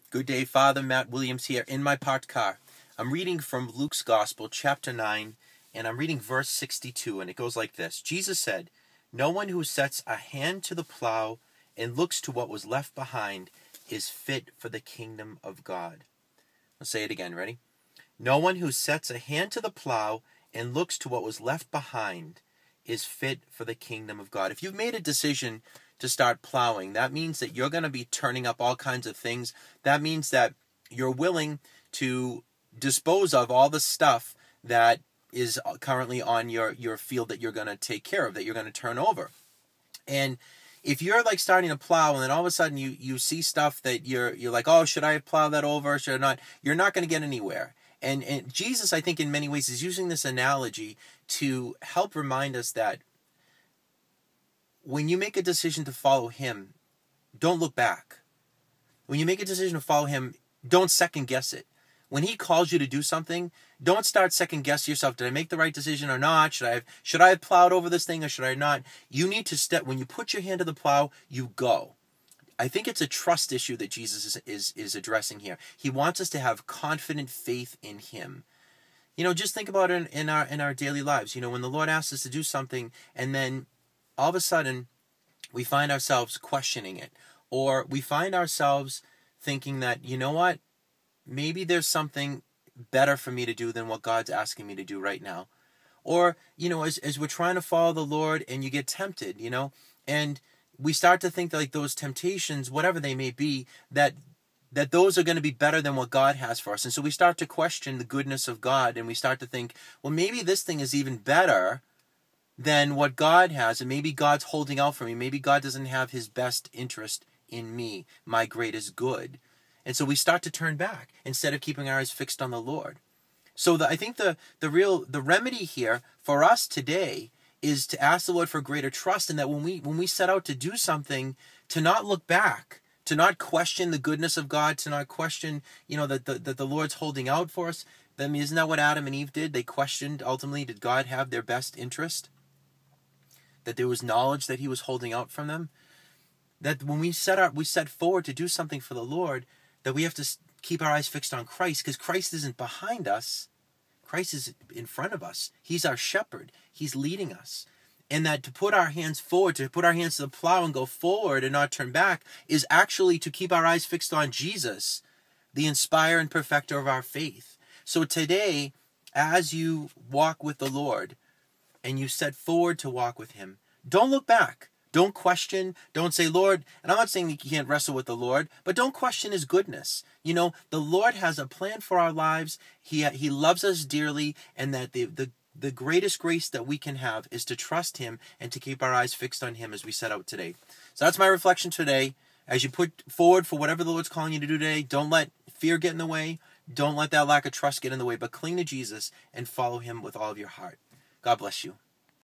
Good day, Father Matt Williams here in my parked car. I'm reading from Luke's Gospel, chapter 9, and I'm reading verse 62, and it goes like this. Jesus said, "No one who sets a hand to the plow and looks to what was left behind is fit for the kingdom of God." I'll say it again, ready? No one who sets a hand to the plow and looks to what was left behind is fit for the kingdom of God. If you've made a decision to start plowing, that means that you're going to be turning up all kinds of things. That means that you're willing to dispose of all the stuff that is currently on your field that you're going to take care of, that you're going to turn over. And if you're like starting to plow and then all of a sudden you see stuff that you're like, oh, should I plow that over? Should I not? You're not going to get anywhere. And Jesus, I think in many ways, is using this analogy to help remind us that when you make a decision to follow him, don't look back. When you make a decision to follow him, don't second guess it. When he calls you to do something, don't start second guessing yourself. Did I make the right decision or not? Should I have plowed over this thing or should I not? You need to step. When you put your hand to the plow, you go. I think it's a trust issue that Jesus is addressing here. He wants us to have confident faith in him. Just think about it in our daily lives. When the Lord asks us to do something and then all of a sudden we find ourselves questioning it, or we find ourselves thinking that, you know what, maybe there's something better for me to do than what God's asking me to do right now. Or, as we're trying to follow the Lord and you get tempted, and we start to think that like those temptations, whatever they may be, that those are going to be better than what God has for us. And so we start to question the goodness of God, and we start to think, well, maybe this thing is even better than what God has, and maybe God's holding out for me. Maybe God doesn't have his best interest in me, my greatest good. And so we start to turn back instead of keeping our eyes fixed on the Lord. So I think the remedy here for us today is to ask the Lord for greater trust, and that when we set out to do something, to not look back, to not question the goodness of God, to not question, that the Lord's holding out for us. I mean, isn't that what Adam and Eve did? They questioned, ultimately, did God have their best interest? That there was knowledge that he was holding out from them. That when we set forward to do something for the Lord, that we have to keep our eyes fixed on Christ, because Christ isn't behind us. Christ is in front of us. He's our shepherd. He's leading us. And that to put our hands forward, to put our hands to the plow and go forward and not turn back, is actually to keep our eyes fixed on Jesus, the inspirer and perfecter of our faith. So today, as you walk with the Lord and you set forward to walk with him, don't look back. Don't question. Don't say, Lord, and I'm not saying you can't wrestle with the Lord, but don't question his goodness. The Lord has a plan for our lives. He loves us dearly, and that the greatest grace that we can have is to trust him and to keep our eyes fixed on him as we set out today. So that's my reflection today. As you put forward for whatever the Lord's calling you to do today, don't let fear get in the way. Don't let that lack of trust get in the way, but cling to Jesus and follow him with all of your heart. God bless you.